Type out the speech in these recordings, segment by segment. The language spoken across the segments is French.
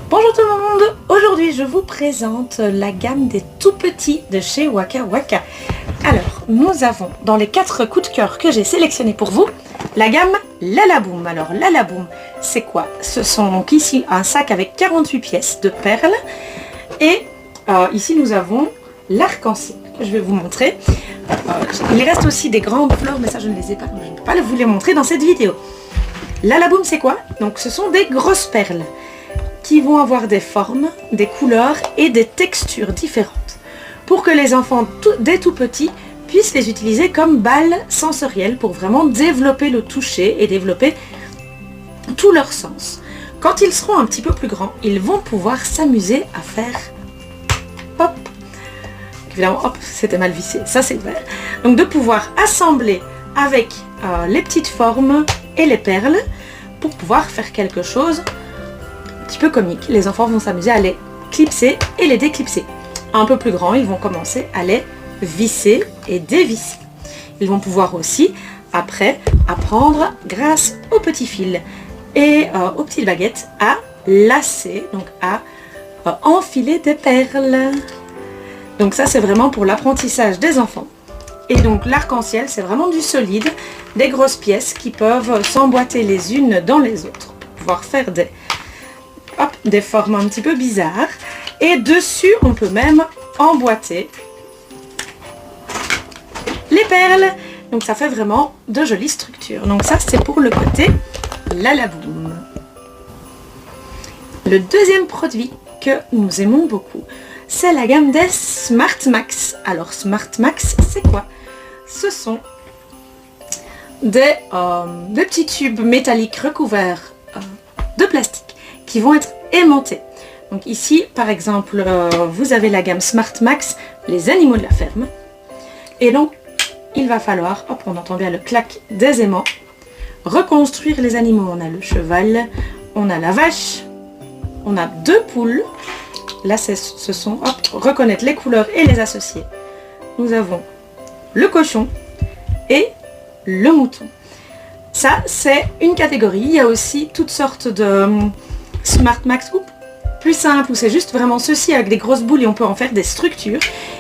Bonjour tout le monde, aujourd'hui je vous présente la gamme des tout petits de chez Waka Waka. Alors, nous avons dans les 4 coups de cœur que j'ai sélectionnés pour vous, la gamme Lalaboom. Alors Lalaboom, c'est quoi? Ce sont donc ici un sac avec 48 pièces de perles et ici nous avons l'arc-en-ciel que je vais vous montrer. Il reste aussi des grandes fleurs, mais ça je ne les ai pas, donc je ne peux pas vous les montrer dans cette vidéo. Lalaboom, c'est quoi? Donc ce sont des grosses perles qui vont avoir des formes, des couleurs et des textures différentes pour que les enfants dès tout petits puissent les utiliser comme balles sensorielles pour vraiment développer le toucher et développer tous leurs sens. Quand ils seront un petit peu plus grands, ils vont pouvoir s'amuser à faire hop, évidemment hop, c'était mal vissé, ça c'est le vert, donc de pouvoir assembler avec les petites formes et les perles pour pouvoir faire quelque chose petit peu comique. Les enfants vont s'amuser à les clipser et les déclipser. Un peu plus grands, ils vont commencer à les visser et dévisser. Ils vont pouvoir aussi, après, apprendre grâce aux petits fils et aux petites baguettes à lasser, donc à enfiler des perles. Donc ça, c'est vraiment pour l'apprentissage des enfants. Et donc l'arc-en-ciel, c'est vraiment du solide, des grosses pièces qui peuvent s'emboîter les unes dans les autres pour pouvoir faire des formes un petit peu bizarres. Et dessus, on peut même emboîter les perles. Donc ça fait vraiment de jolies structures. Donc ça, c'est pour le côté Lalaboom. Le deuxième produit que nous aimons beaucoup, c'est la gamme des Smart Max. Alors Smart Max, c'est quoi? Ce sont des petits tubes métalliques recouverts de plastique qui vont être aimantés. Donc ici, par exemple, vous avez la gamme Smart Max, les animaux de la ferme. Et donc, il va falloir, hop, on entend bien le clac des aimants, reconstruire les animaux. On a le cheval, on a la vache, on a 2 poules. Là, ce sont, hop, reconnaître les couleurs et les associer. Nous avons le cochon et le mouton. Ça, c'est une catégorie. Il y a aussi toutes sortes de Smart Max plus simple, où c'est juste vraiment ceci avec des grosses boules et on peut en faire des structures.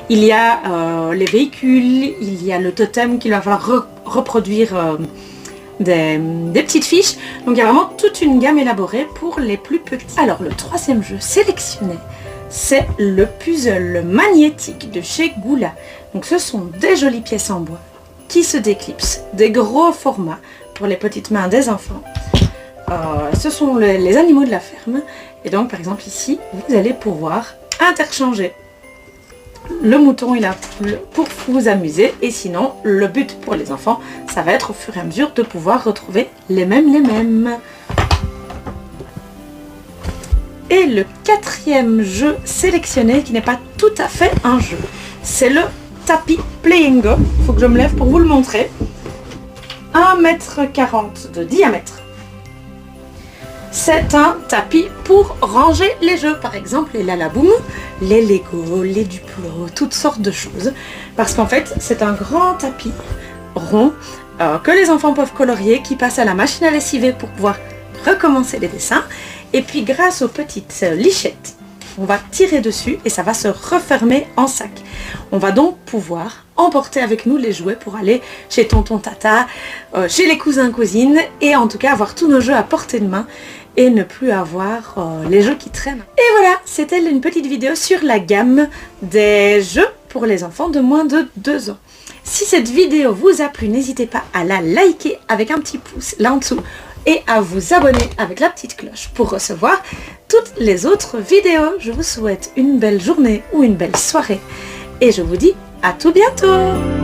Il y a les véhicules, il y a le totem qu'il va falloir reproduire des petites fiches. Donc il y a vraiment toute une gamme élaborée pour les plus petits. Alors le troisième jeu sélectionné, c'est le puzzle magnétique de chez Gula. Donc ce sont des jolies pièces en bois qui se déclipsent, des gros formats pour les petites mains des enfants. Ce sont les animaux de la ferme. Et donc par exemple ici, vous allez pouvoir interchanger le mouton et la poule pour vous amuser. Et sinon, le but pour les enfants, ça va être au fur et à mesure de pouvoir retrouver les mêmes. Et le quatrième jeu sélectionné, qui n'est pas tout à fait un jeu, c'est le tapis Playing Go. Il faut que je me lève pour vous le montrer. 1,40 m de diamètre. C'est un tapis pour ranger les jeux, par exemple les Lalaboom, les Lego, les Duplo, toutes sortes de choses. Parce qu'en fait, c'est un grand tapis rond que les enfants peuvent colorier, qui passe à la machine à lessiver pour pouvoir recommencer les dessins. Et puis grâce aux petites lichettes, on va tirer dessus et ça va se refermer en sac. On va donc pouvoir emporter avec nous les jouets pour aller chez tonton tata, chez les cousins cousines, et en tout cas avoir tous nos jeux à portée de main et ne plus avoir les jeux qui traînent. Et voilà, c'était une petite vidéo sur la gamme des jeux pour les enfants de moins de 2 ans. Si cette vidéo vous a plu, n'hésitez pas à la liker avec un petit pouce là en dessous et à vous abonner avec la petite cloche pour recevoir toutes les autres vidéos. Je vous souhaite une belle journée ou une belle soirée et je vous dis à tout bientôt.